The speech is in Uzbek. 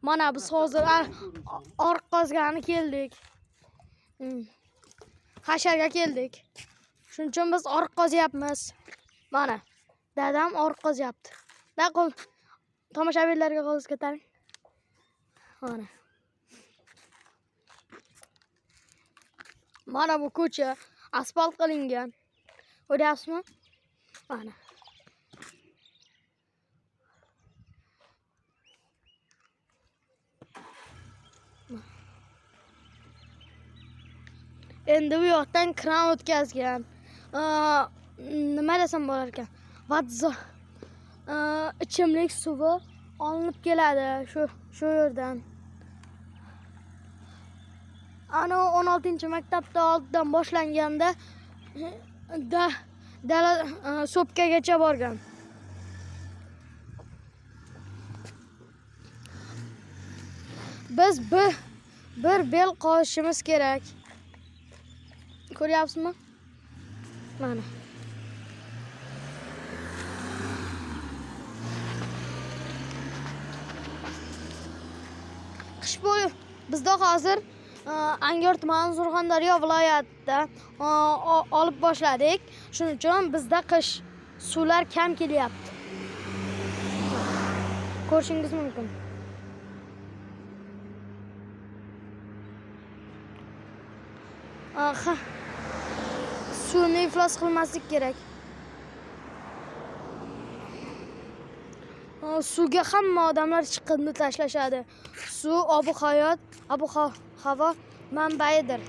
Mana biz hozir oriq qozgani keldik. Hasharga keldik. Shuning uchun biz oriq qozyapmiz. Mana dadam oriq qozyapti. Da qo'l tomoshabinlarga qo'l ko'taring. Mana. Mana bu ko'cha asfalt qilingan. Ko'ryapsizmi? Mana. Endi bu yoqdan kran o'tkazgan. Nima desam bo'lar ekan? Vatzo ichimlik suvi olinib keladi shu yerdan. Ana 16-maktabda oldidan boshlanganda dala so'pkagacha borgan. Biz bir bel qozishimiz kerak. Ko'ryapsizmi? Mana. Qish bo'yi bizda hozir Angor tumani Surxondaryo viloyatida olib boshladik. Shuning uchun bizda qish suvlar kam kelyapti. Ko'rishingiz mumkin. Suvni iflos qilmaslik kerak. Suvga hamma odamlar chiqindi tashlashadi. Suv obi hayot, havo manbaidir.